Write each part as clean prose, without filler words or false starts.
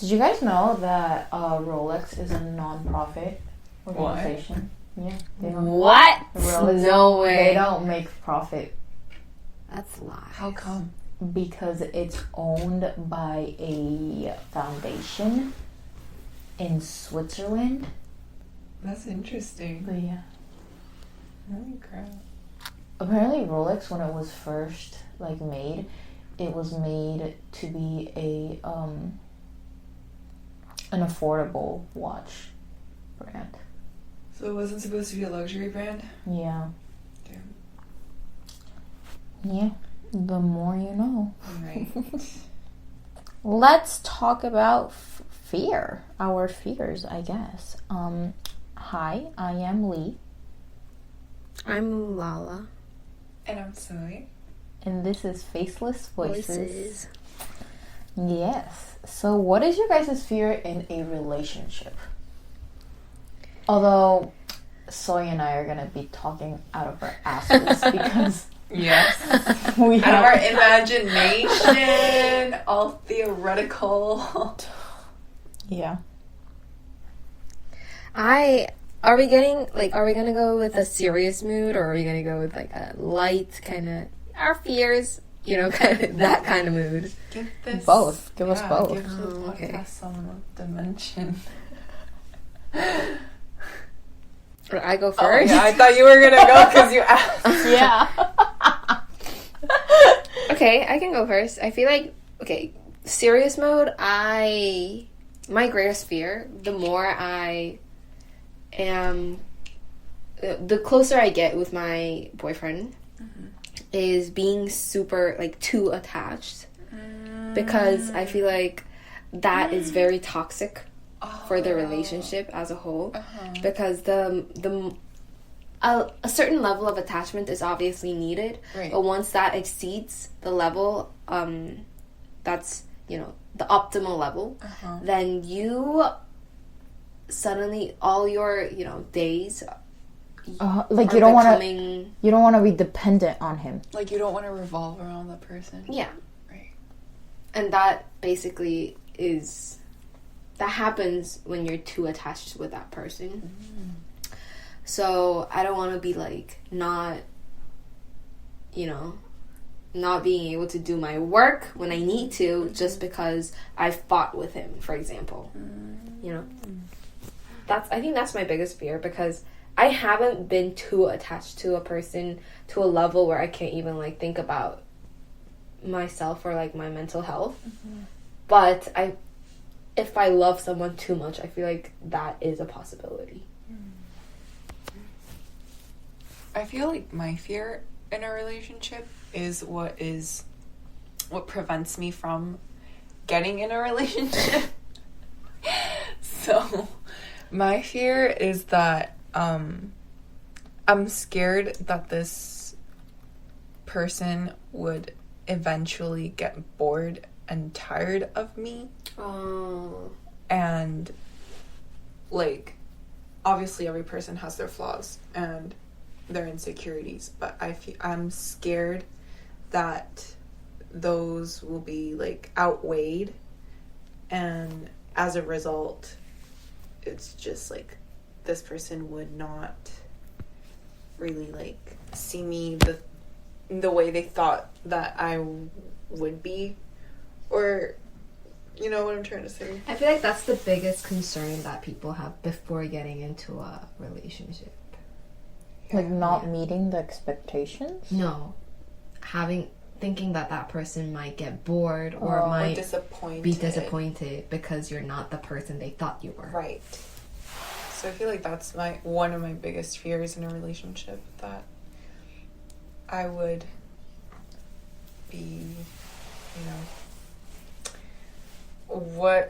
Did you guys know that Rolex is a non-profit organization? What? Yeah. What? Rolex, no way. They don't make profit. That's lies. How come? Because it's owned by a foundation in Switzerland. That's interesting. But yeah. Holy crap. Apparently Rolex, when it was first made, it was made to be an affordable watch brand. So it wasn't supposed to be a luxury brand? Yeah. Damn. Yeah. The more you know. Right. Let's talk about fear. Our fears, I guess. Hi, I am Lee. I'm Lala. And I'm Zoe. And this is Faceless Voices. Yes. So what is your guys' fear in a relationship? Although Zoe and I are going to be talking out of our asses because... Yes. We out of our imagination, all theoretical. Yeah. Are we gonna go with a serious mood, or are we gonna go with a light kind of our fears, kind of that kind of mood? Give this both. Give us both. Give the podcast some dimension. I go first. Oh, yeah, I thought you were gonna go because you asked. Yeah. Okay, I can go first. I feel serious mode. My greatest fear, the more I am, the closer I get with my boyfriend, is being super too attached, because I feel like that is very toxic for the relationship as a whole, because a certain level of attachment is obviously needed, right. But once that exceeds the level, that's the optimal level, then you suddenly all your days you don't want to be dependent on him. You don't want to revolve around the person. Yeah. Right. And that basically that happens when you're too attached with that person. So I don't want to be not being able to do my work when I need to, just because I fought with him, for example. I think that's my biggest fear, because I haven't been too attached to a person to a level where I can't even think about myself or my mental health. But if I love someone too much, I feel like that is a possibility. I feel like my fear in a relationship is what prevents me from getting in a relationship. So my fear is that I'm scared that this person would eventually get bored and tired of me. Oh. And obviously every person has their flaws and their insecurities, but I'm scared that those will be outweighed, and as a result it's just this person would not really see me the way they thought that I would be, or you know what I'm trying to say. I feel like that's the biggest concern that people have before getting into a relationship. Not meeting the expectations? No. Thinking that person might get bored or might be disappointed because you're not the person they thought you were. Right. So I feel like that's one of my biggest fears in a relationship, that I would be,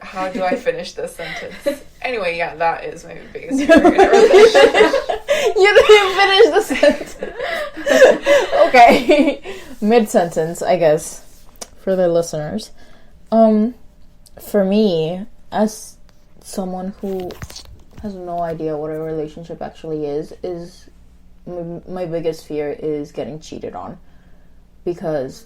how do I finish this sentence? Anyway, yeah, that is my biggest fear in a relationship. You didn't finish the sentence. Okay. Mid-sentence, I guess, for the listeners. For me, as someone who has no idea what a relationship actually is my biggest fear is getting cheated on. Because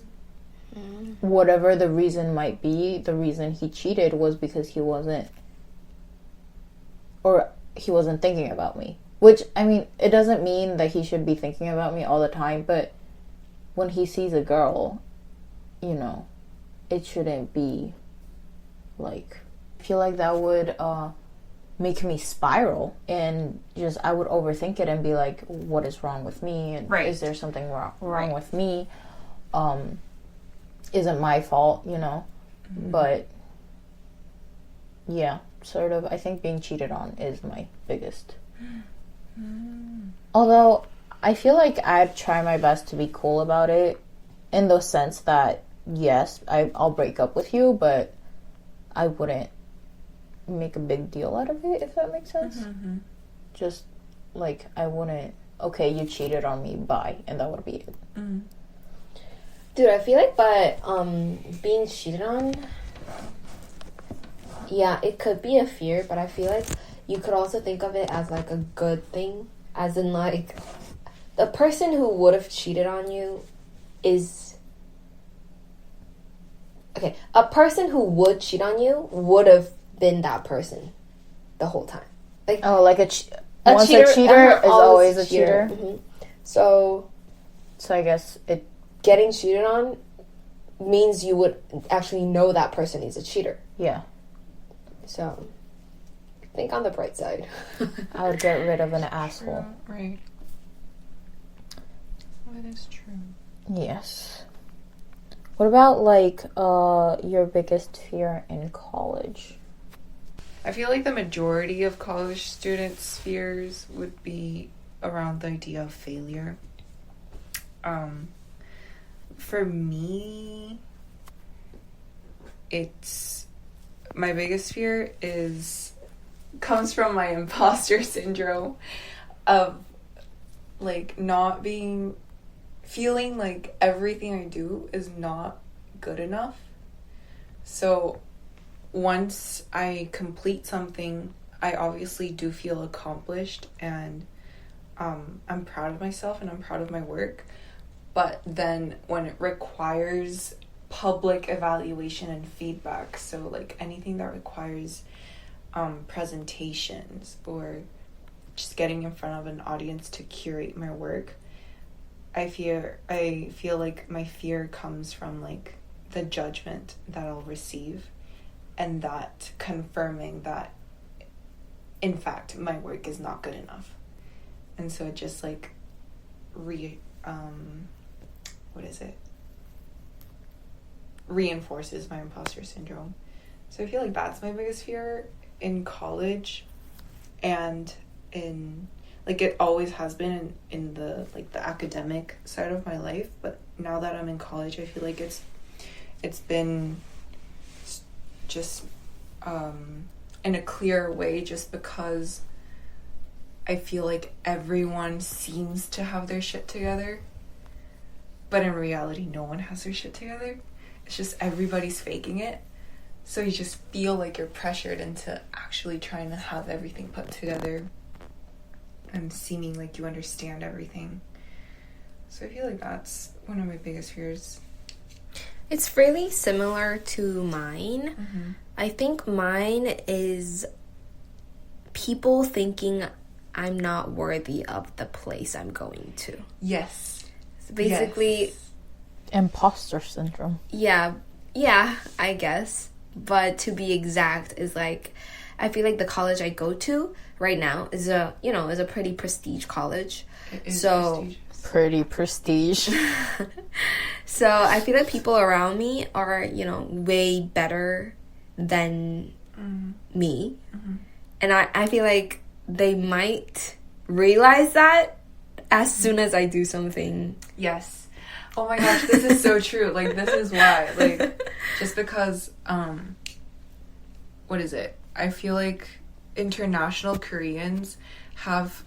whatever the reason might be, the reason he cheated was because he wasn't thinking about me. Which, I mean, it doesn't mean that he should be thinking about me all the time, but when he sees a girl, you know, it shouldn't be like, I feel like that would make me spiral, and just I would overthink it and be like, what is wrong with me? And Right. is there something wrong with me? Isn't my fault, you know? But yeah, sort of, I think being cheated on is my biggest. Although I feel like I'd try my best to be cool about it, in the sense that yes, I'll break up with you, but I wouldn't make a big deal out of it, if that makes sense. Just like, I wouldn't, okay, you cheated on me, bye, and that would be it. Dude, I feel like, but being cheated on, yeah, it could be a fear, but I feel like you could also think of it as like a good thing, as in like the person who would have cheated on you is okay. A person who would cheat on you would have been that person the whole time. Like, Oh, like once a cheater is always a cheater. So I guess it. getting cheated on means you would actually know that person is a cheater. Yeah, So think on the bright side. I would get rid of an asshole. Right. That is true. Yes. What about like your biggest fear in college? I feel like the majority of college students' fears would be around the idea of failure. For me, it's my biggest fear comes from my imposter syndrome of like feeling like everything I do is not good enough. So once I complete something, I obviously do feel accomplished, and I'm proud of myself and I'm proud of my work. But then when it requires public evaluation and feedback, so like anything that requires presentations or just getting in front of an audience to curate my work, I feel like my fear comes from like the judgment that I'll receive, and that confirming that in fact my work is not good enough. And so it just like reinforces my imposter syndrome. So I feel like that's my biggest fear in college, and in like it always has been in the like the academic side of my life, but now that I'm in college, I feel like it's been just in a clearer way, just because I feel like everyone seems to have their shit together, but in reality no one has their shit together. It's just everybody's faking it. So you just feel like you're pressured into actually trying to have everything put together and seeming like you understand everything. So I feel like that's one of my biggest fears. It's really similar to mine. I think mine is people thinking I'm not worthy of the place I'm going to. Yes. So basically, Yes. Imposter syndrome. yeah, I guess. But to be exact is like, I feel like the college I go to right now is a pretty prestige college. It is So prestigious. Pretty prestige. So I feel like people around me are, way better than me. And I feel like they might realize that as soon as I do something. Yes. Oh my gosh, this is so true. Like, this is why. Like, just because, what is it? I feel like international Koreans have,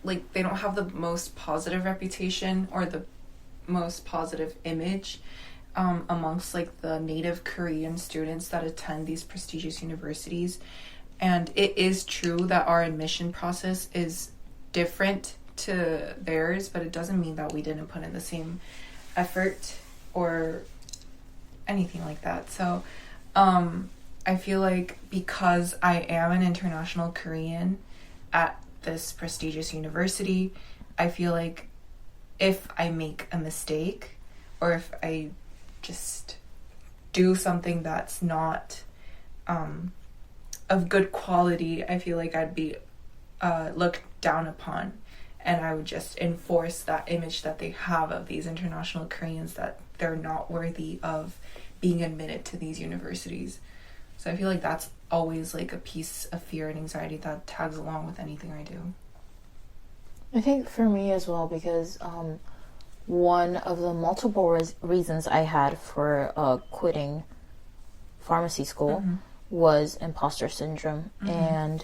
like, they don't have the most positive reputation or the most positive image amongst, like, the native Korean students that attend these prestigious universities. And it is true that our admission process is different to theirs, but it doesn't mean that we didn't put in the same effort or anything like that. So I feel like because I am an international Korean at this prestigious university, I feel like if I make a mistake or if I just do something that's not of good quality, I feel like I'd be looked down upon, and I would just enforce that image that they have of these international Koreans, that they're not worthy of being admitted to these universities. So I feel like that's always like a piece of fear and anxiety that tags along with anything I do. I think for me as well, because one of the multiple reasons I had for quitting pharmacy school was imposter syndrome, and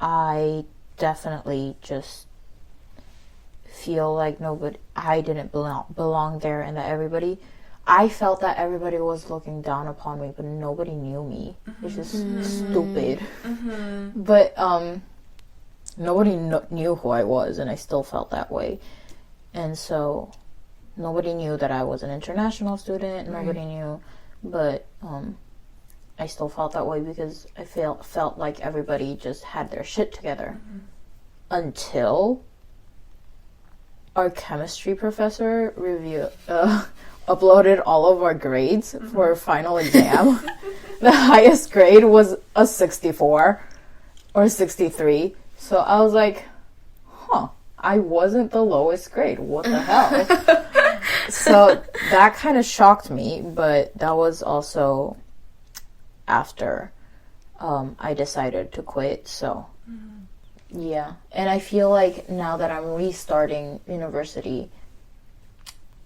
I definitely just feel like I didn't belong there, and that I felt that everybody was looking down upon me, but nobody knew me, which is stupid. But nobody knew who I was, and I still felt that way. And so nobody knew that I was an international student. Right. Nobody knew, but I still felt that way because I felt like everybody just had their shit together until our chemistry professor uploaded all of our grades for our final exam. The highest grade was a 64 or 63. So I was like, I wasn't the lowest grade. What the hell? So that kind of shocked me, but that was also after I decided to quit. So yeah. And I feel like now that I'm restarting university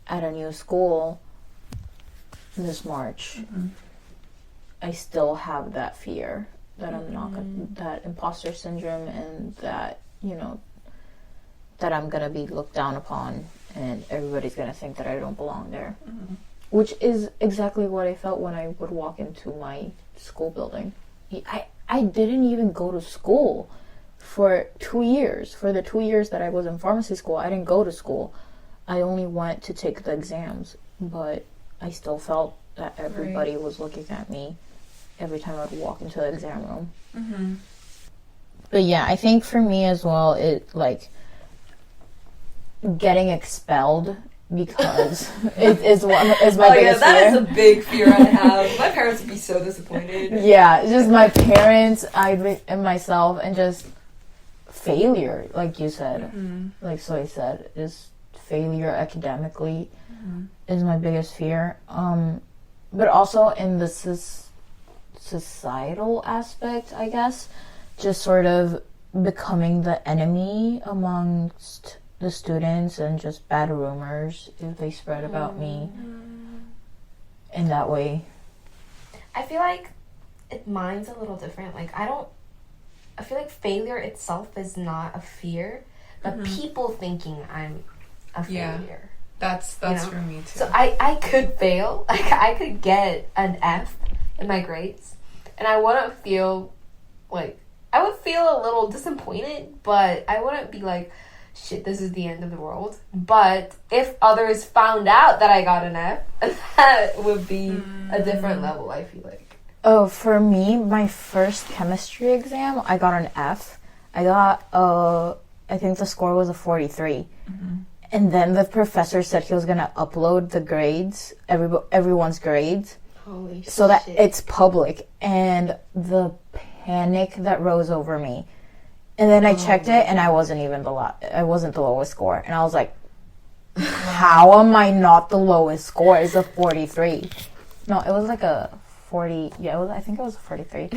at a new school this March, I still have that fear that I'm not that imposter syndrome, and that, that I'm gonna be looked down upon and everybody's gonna think that I don't belong there. Which is exactly what I felt when I would walk into my school building. I didn't even go to school for 2 years. For the 2 years that I was in pharmacy school, I didn't go to school. I only went to take the exams, but I still felt that everybody was looking at me every time I would walk into the exam room. But yeah, I think for me as well, it getting expelled, because it is my biggest fear. That is a big fear I have. My parents would be so disappointed. Yeah, just my parents, and myself, and just failure, like you said, like Soy said, is failure academically is my biggest fear. But also in the societal aspect, I guess, just sort of becoming the enemy amongst the students, and just bad rumors if they spread about me in that way. I feel like mine's a little different. I feel like failure itself is not a fear, but people thinking I'm a failure. That's for me too. So I could fail. I could get an F in my grades, and I wouldn't feel I would feel a little disappointed, but I wouldn't be like, shit, this is the end of the world. But if others found out that I got an F, that would be a different level, I feel like. Oh, for me, my first chemistry exam, I got an F. I got, I think the score was a 43. And then the professor said he was going to upload the grades, everyone's grades. Holy so that it's public. And the panic that rose over me. And then I checked it, and I wasn't the lowest score. And I was like, how am I not the lowest score? It's a 43. No, it was like a 40. Yeah, I think it was a 43.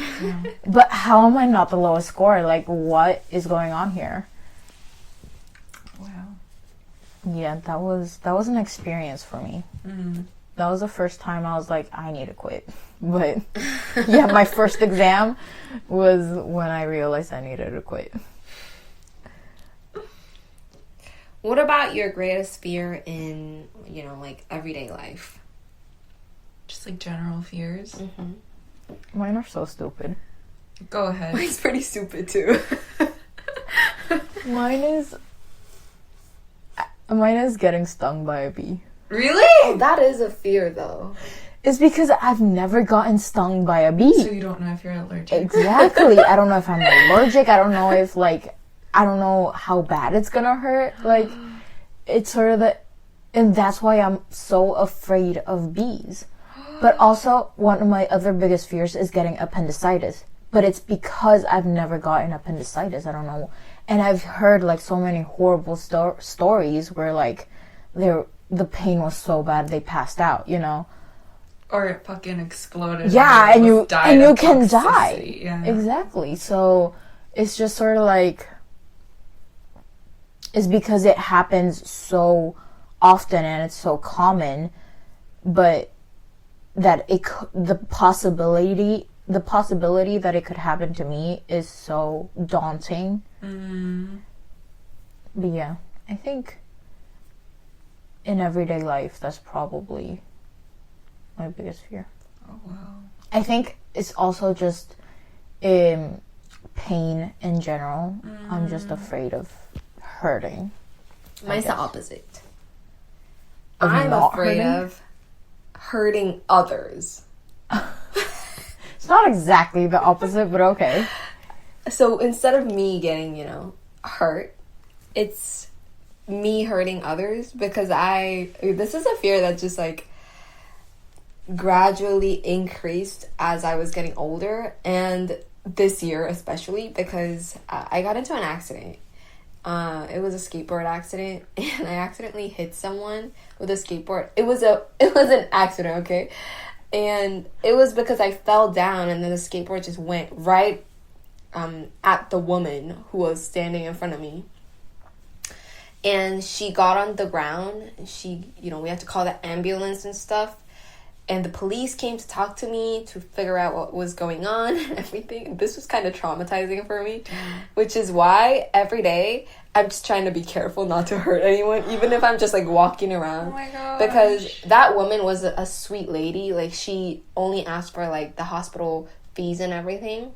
But how am I not the lowest score? Like, what is going on here? Wow. Yeah, that was an experience for me. That was the first time I was like, I need to quit. But yeah, my first exam was when I realized I needed to quit. What about your greatest fear in, everyday life? Just general fears. Mine are so stupid. Go ahead. Mine's pretty stupid too. Mine is getting stung by a bee. Really? Oh, that is a fear, though. It's because I've never gotten stung by a So bee. you don't know if you're allergic. Exactly. I don't know if I'm allergic. I don't know if, like, I don't know how bad it's gonna hurt. Like, it's sort of the... And that's why I'm so afraid of bees. But also, one of my other biggest fears is getting appendicitis. But it's because I've never gotten appendicitis. I don't know. And I've heard, like, so many horrible stories where, like, the pain was so bad they passed out, you know? Or it fucking exploded. Yeah, and you can die. toxicity. Yeah. Exactly. So it's just sort of like, it's because it happens so often and it's so common, but that the possibility that it could happen to me is so daunting. But yeah, I think in everyday life that's probably my biggest fear. Oh, wow. I think it's also just pain in general. I'm just afraid of hurting. Mine's the guess. opposite. Of I'm not afraid hurting? of hurting others. It's not exactly the opposite, but okay. So instead of me getting, hurt, it's me hurting others because this is a fear that just like gradually increased as I was getting older, and this year especially because I got into an accident. It was a skateboard accident, and I accidentally hit someone with a skateboard. It was an accident, okay? And it was because I fell down, and then the skateboard just went right at the woman who was standing in front of me. And she got on the ground, and we had to call the ambulance and stuff. And the police came to talk to me to figure out what was going on and everything. This was kind of traumatizing for me, which is why every day I'm just trying to be careful not to hurt anyone, even if I'm just like walking around. Oh my gosh. Because that woman was a sweet lady. Like, she only asked for like the hospital fees and everything.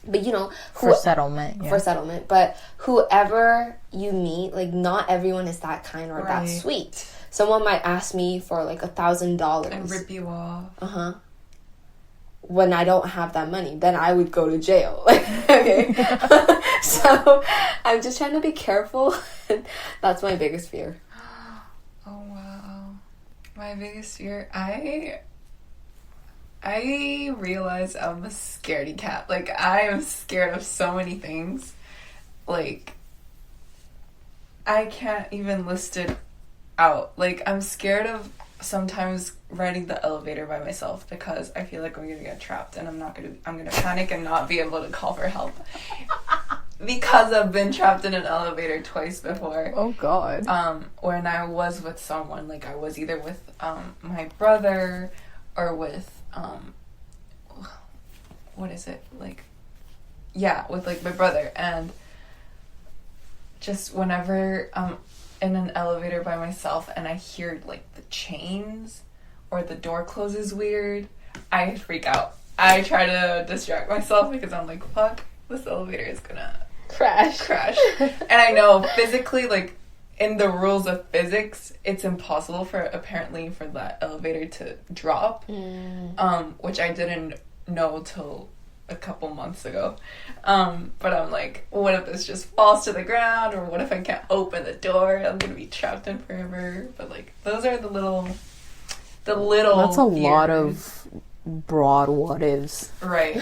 But For settlement. Yeah. for settlement. But whoever you meet, like, not everyone is that kind or that Right. sweet. Someone might ask me for like $1,000 And rip you off. when I don't have that money. Then I would go to jail. Okay. So I'm just trying to be careful. That's my biggest fear. Oh wow. My biggest fear, I realize I'm a scaredy cat. Like, I am scared of so many things. Like, I can't even list it out. Like, I'm scared of sometimes riding the elevator by myself because I feel like I'm gonna get trapped and I'm gonna panic and not be able to call for help. Because I've been trapped in an elevator twice before. Oh God. When I was with someone, like I was either with my brother or with what is it? Like, yeah, with like my brother. And just whenever I'm in an elevator by myself and I hear like the chains or the door closes weird, I freak out. I try to distract myself because I'm like, fuck, this elevator is gonna Crash. And I know physically, like, in the rules of physics, it's impossible for that elevator to drop, which I didn't know till a couple months ago. But I'm like, what if this just falls to the ground, or what if I can't open the door? I'm gonna be trapped in forever. But like, those are the little. That's a lot fears. of broad what ifs. Right.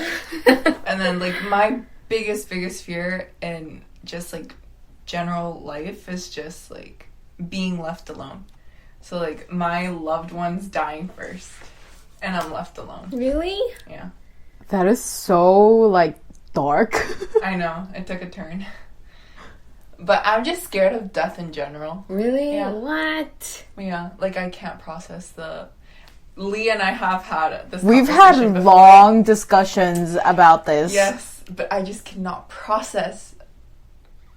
And then like my biggest fear in just like general life is just like being left alone. So like my loved ones dying first and I'm left alone. Really? Yeah. That is so, like, dark. I know, it took a turn. But I'm just scared of death in general. Really? Yeah. What? Yeah, like I can't process Lee and I have had this We've had conversation before. long discussions about this. Yes, but I just cannot process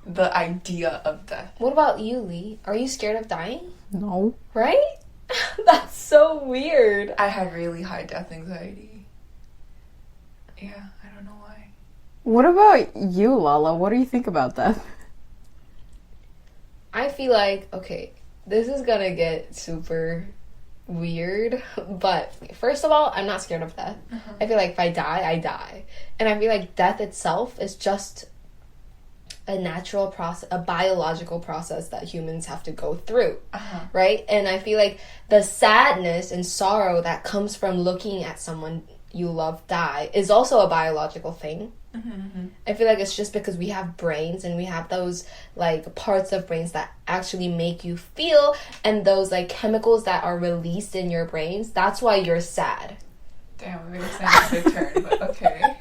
the idea of death. What about you, Lee? Are you scared of dying? No. Right? That's so weird. I have really high death anxiety. Yeah, I don't know why. What about you, Lala? What do you think about that? I feel like, okay, this is gonna get super weird, but first of all, I'm not scared of death. I feel like if I die, I die. And I feel like death itself is just a natural process, a biological process that humans have to go through, right? And I feel like the sadness and sorrow that comes from looking at someone you love die is also a biological thing. I feel like it's just because we have brains and we have those like parts of brains that actually make you feel, and those like chemicals that are released in your brains, that's why you're sad. Damn, we were saying a good turn, but okay.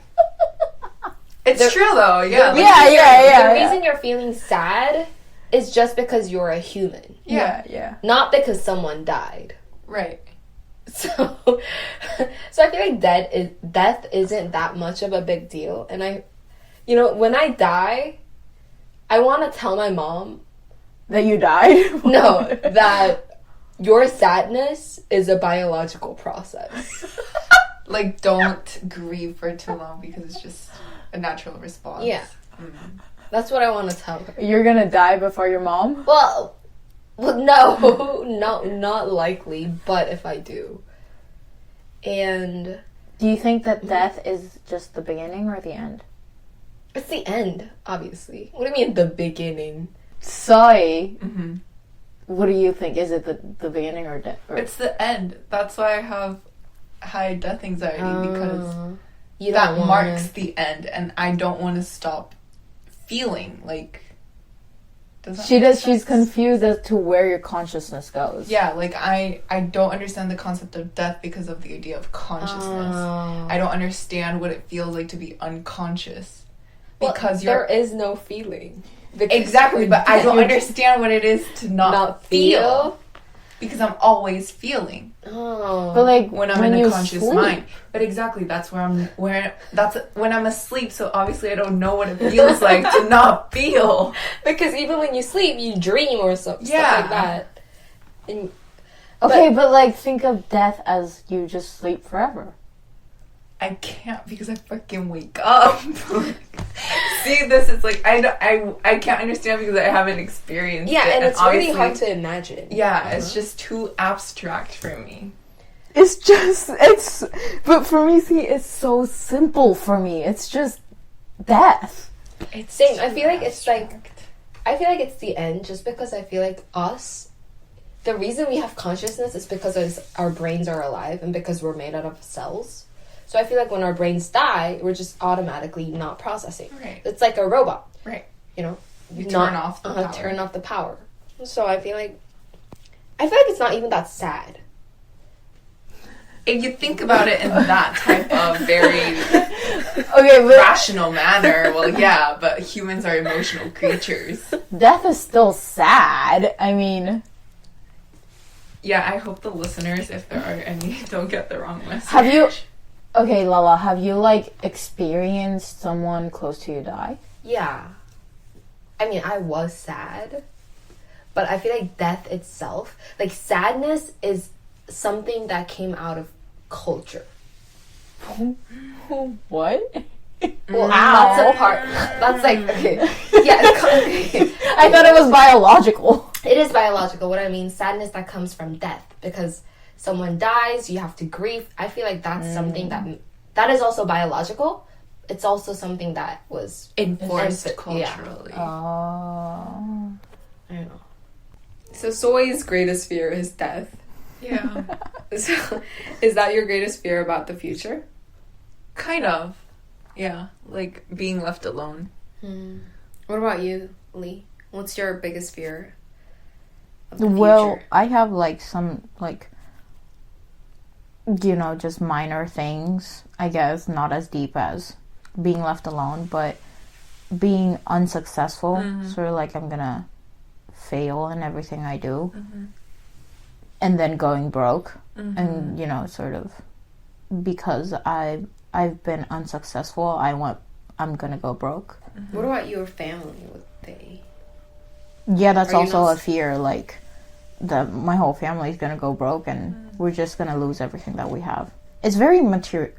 It's true though, yeah. Yeah. The reason you're feeling sad is just because you're a human. Yeah. Not because someone died. Right. So I feel like death isn't that much of a big deal. And when I die, I want to tell my mom That you died? no, that your sadness is a biological process. Like, don't grieve for too long because it's just a natural response. Yeah. That's what I want to tell her. You're gonna die before your mom? Well, no, not likely, but if I do. And Do you think that death is just the beginning or the end? it's the end, obviously. What do you mean the beginning? Sorry. What do you think? Is it the beginning or death? It's the end. That's why I have high death anxiety because You that don't wanna- marks the end, and I don't want to stop feeling like. Does that make sense? She's confused as to where your consciousness goes. Yeah, like I don't understand the concept of death because of the idea of consciousness. I don't understand what it feels like to be unconscious because there is no feeling. Because exactly, but I don't you're- understand what it is to not feel because I'm always feeling Oh. But like when I'm when in a you conscious sleep, mind. But exactly, that's when I'm asleep. So obviously, I don't know what it feels like to not feel. Because even when you sleep, you dream or stuff Yeah. like that. And Okay, but like think of death as you just sleep forever. I can't because I fucking wake up. See, this is like I can't understand because I haven't experienced it. yeah, and it's really obviously- hard to imagine. Yeah, it's just too abstract for me. But for me, see, it's so simple for me. It's just death. It's Same. I too feel like it's like abstract. I feel like it's the end just because I feel like the reason we have consciousness is because our brains are alive and because we're made out of cells. So I feel like when our brains die, we're just automatically not processing. Right. It's like a robot. Right. You know? You turn off the power. Turn off the power. So I feel like it's not even that sad. If you think about it in that type of very Okay, but rational manner, well, yeah, but humans are emotional creatures. death is still sad. I mean, Yeah, I hope the listeners, if there are any, don't get the wrong message. have you? Okay, Lala, have you like experienced someone close to you die? Yeah. I mean, I was sad. But I feel like death itself, like sadness is something that came out of culture. What? Well, that's a part. That's like, okay. Yeah, I thought it was biological. it is biological. What I mean, sadness that comes from death. Because someone dies, you have to grieve. I feel like that's something that is also biological. It's also something that was Enforced Yeah. culturally. Oh. I don't know. So Soy's greatest fear is death. Yeah. So, is that your greatest fear about the future? Kind of. Yeah. Like being left alone. What about you, Lee? What's your biggest fear of the Well, future? I have like some like just minor things, I guess, not as deep as being left alone, but being unsuccessful, sort of like I'm gonna fail in everything I do. And then going broke and sort of because I've been unsuccessful, I'm gonna go broke. What about your family? Would they? Yeah, that's Are you also not- a fear, like that my whole family is gonna go broke and we're just gonna lose everything that we have. It's very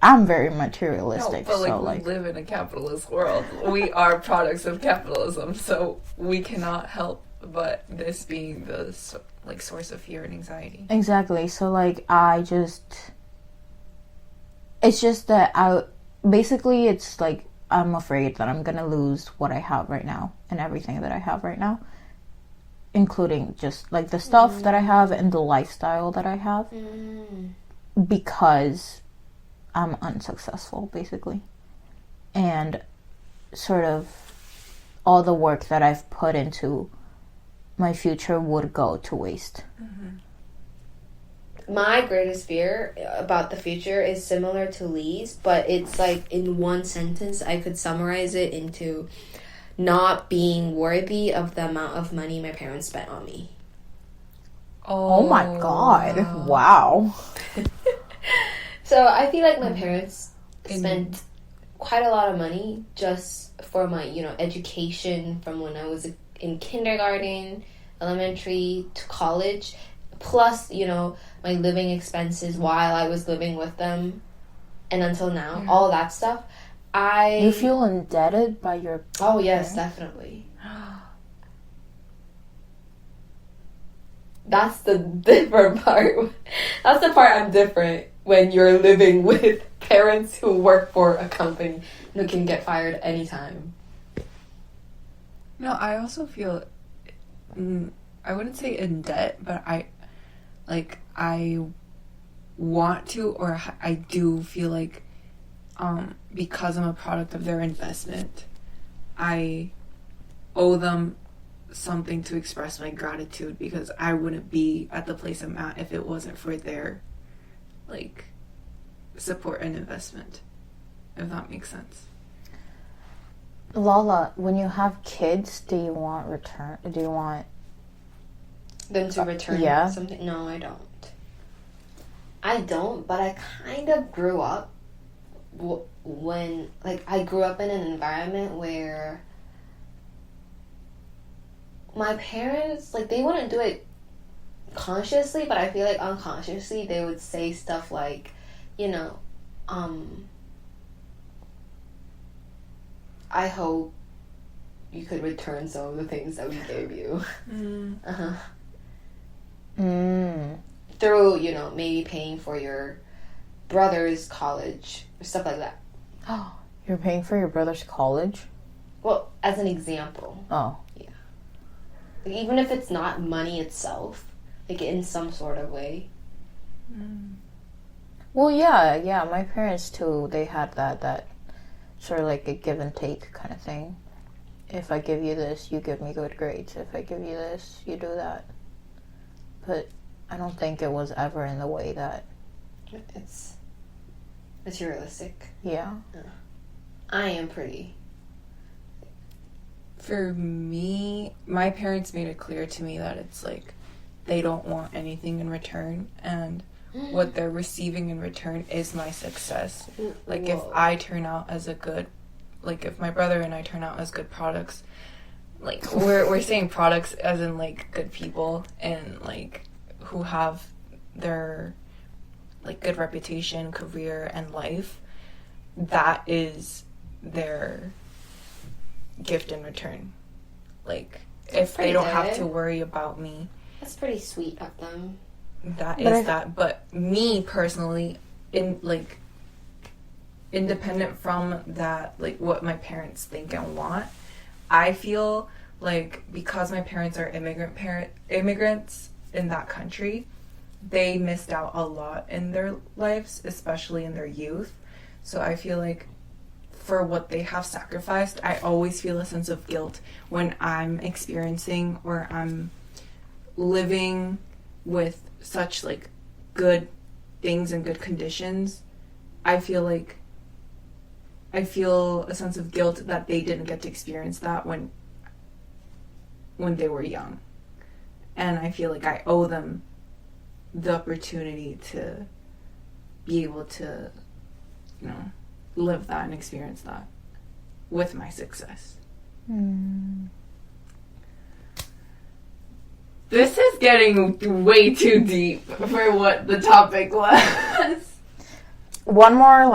I'm very materialistic, No, but so we like live in a capitalist world. We are products of capitalism, so we cannot help but this being the like source of fear and anxiety. Exactly. So like it's just that basically it's like I'm afraid that I'm gonna lose what I have right now and everything that I have right now, including just like the stuff that I have and the lifestyle that I have, because I'm unsuccessful basically, and sort of all the work that I've put into my future would go to waste. My greatest fear about the future is similar to Lee's, but it's like in one sentence I could summarize it into not being worthy of the amount of money my parents spent on me. Oh my god. Wow. So I feel like my parents spent quite a lot of money just for my, education from when I was in kindergarten, elementary to college, plus, my living expenses while I was living with them and until now, all that stuff. You feel indebted by your Oh, yes, definitely. That's the different part. That's the part I'm different when you're living with parents who work for a company who can get fired anytime. No, I also feel, I wouldn't say in debt, but I want to, or I do feel like, because I'm a product of their investment, I owe them something to express my gratitude, because I wouldn't be at the place I'm at if it wasn't for their, like, support and investment, if that makes sense. Lala, when you have kids, do you want Them to return something? No, I don't. I don't, but I kind of grew up I grew up in an environment where my parents, they wouldn't do it consciously, but I feel like unconsciously they would say stuff like, I hope you could return some of the things that we gave you. Through, maybe paying for your brother's college or stuff like that. Oh, you're paying for your brother's college? Well, as an example. Oh. Yeah. Even if it's not money itself, in some sort of way. Well, yeah, my parents too, they had that sort of like a give and take kind of thing. If I give you this, you give me good grades. If I give you this, you do that. But I don't think it was ever in the way that... It's materialistic. Yeah. I am pretty. For me, my parents made it clear to me that it's like they don't want anything in return, and what they're receiving in return is my success. Like, if I turn out as a good... if my brother and I turn out as good products, we're saying products as in, good people, and, who have their, good reputation, career, and life, that is their gift in return. If they don't have to worry about me. That's pretty sweet of them. But me, personally, independent from that, what my parents think and want, I feel because my parents are immigrants in that country, they missed out a lot in their lives, especially in their youth. So I feel for what they have sacrificed, I always feel a sense of guilt when I'm experiencing or I'm living with such good things and good conditions. I feel a sense of guilt that they didn't get to experience that when they were young. And I feel I owe them the opportunity to be able to, live that and experience that with my success. This is getting way too deep for what the topic was. One more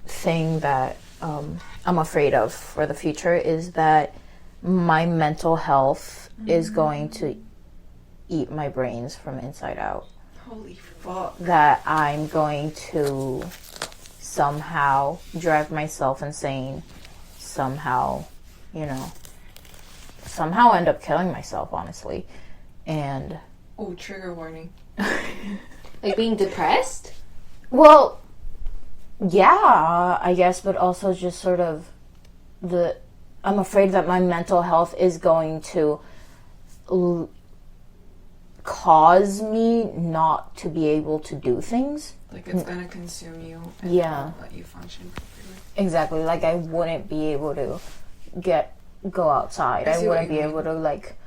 thing that I'm afraid of for the future is that my mental health is going to eat my brains from inside out. Holy fuck. That I'm going to somehow drive myself insane, somehow, somehow end up killing myself, honestly. And Oh, trigger warning. Like being depressed? well, yeah, I guess, but also just sort of I'm afraid that my mental health is going to cause me not to be able to do things. Like it's gonna consume you and Yeah. not let you function properly. Exactly. Like I wouldn't be able to go outside. I I see what wouldn't you be mean. able to like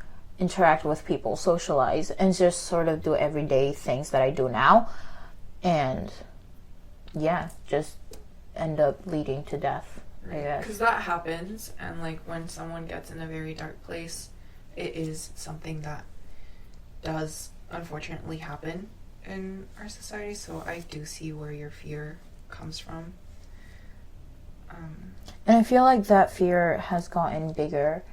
interact with people, socialize, and just sort of do everyday things that I do now. And yeah, just end up leading to death, I guess. Because that happens, and like when someone gets in a very dark place, it is something that does unfortunately happen in our society. So I do see where your fear comes from. And I feel like that fear has gotten bigger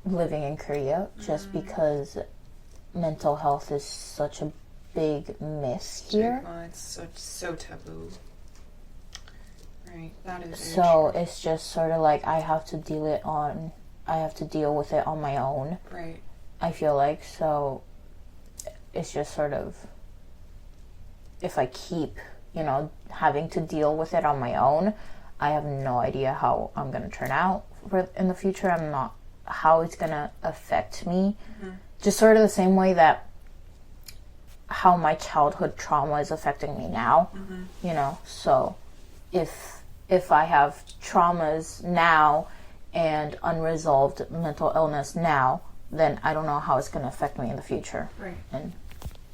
living in Korea, just because mental health is such a big myth here. Stigma, it's so taboo. Right, that is very So it's just sort of like I have to deal with it on my own. true. Right. I feel like, so it's just sort of, if I keep, having to deal with it on my own, I have no idea how I'm going to turn out in the future. I'm not, how it's going to affect me. Just sort of the same way that how my childhood trauma is affecting me now, so if I have traumas now and unresolved mental illness now, then I don't know how it's going to affect me in the future. Right. And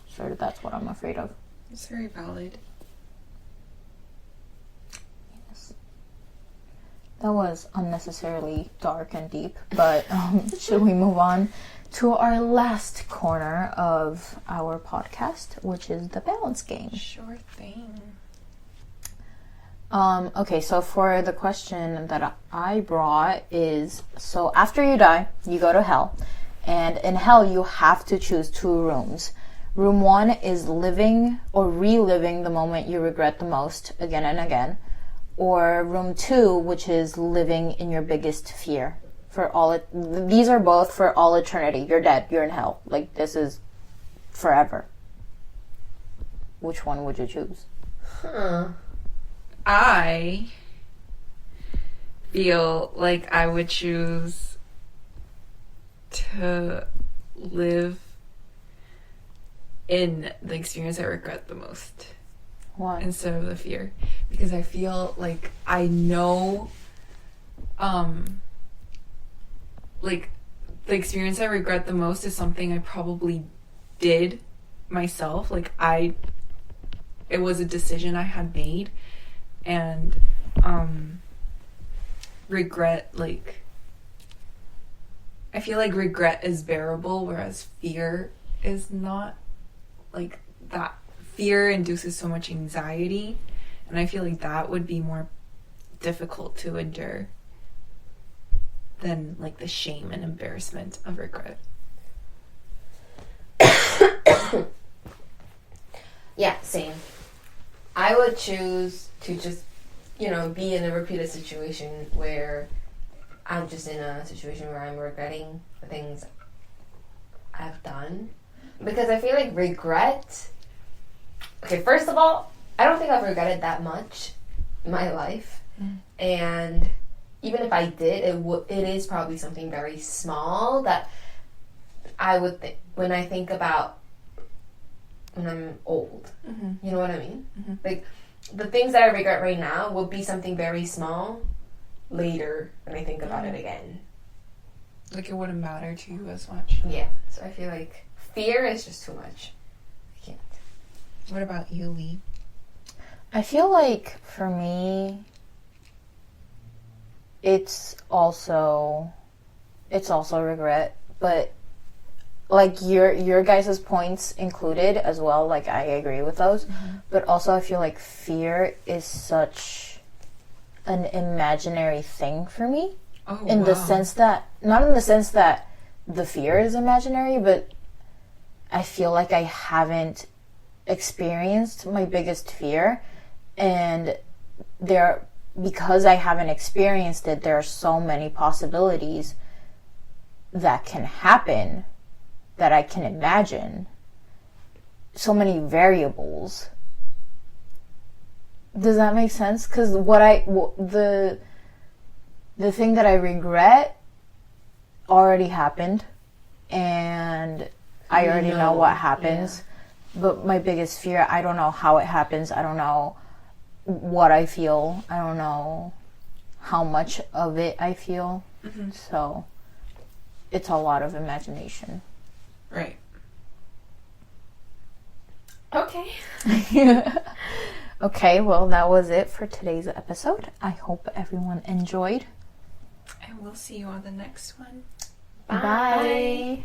sort of that's what I'm afraid of. It's very valid. Yes. That was unnecessarily dark and deep, but should we move on to our last corner of our podcast, which is the balance game? Sure thing. Okay, so for the question that I brought is, so after you die, you go to hell. And in hell, you have to choose 2 rooms. Room 1 is living or reliving the moment you regret the most again and again. Or room 2, which is living in your biggest fear. These are both for all eternity. You're dead. You're in hell. Like, this is forever. Which one would you choose? I feel like I would choose to live in the experience I regret the most Why? instead of the fear, because I feel like I know like the experience I regret the most is something I probably did myself. Like it was a decision I had made, and regret, like, I feel like regret is bearable, whereas fear is not. Like, that fear induces so much anxiety, and I feel like that would be more difficult to endure than like the shame and embarrassment of regret. Yeah, same. I would choose to just, be in a repeated situation where I'm just in a situation where I'm regretting the things I've done. Because I feel like regret... Okay, first of all, I don't think I've regretted that much in my life. And even if I did, it is probably something very small that I would think when I think about when I'm old. Mm-hmm. You know what I mean? Mhm. Like, the things that I regret right now will be something very small later when I think about it again. Like, it wouldn't matter to you as much. Yeah. So I feel like fear is just too much. I can't. What about you, Lee? I feel like for me, it's also regret, but like your guys' points included as well, like I agree with those, but also I feel like fear is such an imaginary thing for me. Oh, in the wow. sense that, not in the sense that the fear is imaginary, but I feel like I haven't experienced my biggest fear, and because I haven't experienced it, there are so many possibilities that can happen that I can imagine. So many variables. Does that make sense? Because the thing that I regret already happened, and I already know what happens. But my biggest fear, I don't know how it happens. I don't know what I feel. I don't know how much of it I feel. Mm-hmm. So it's a lot of imagination. Right. Okay. Okay, well, that was it for today's episode. I hope everyone enjoyed. And we'll see you on the next one. Bye.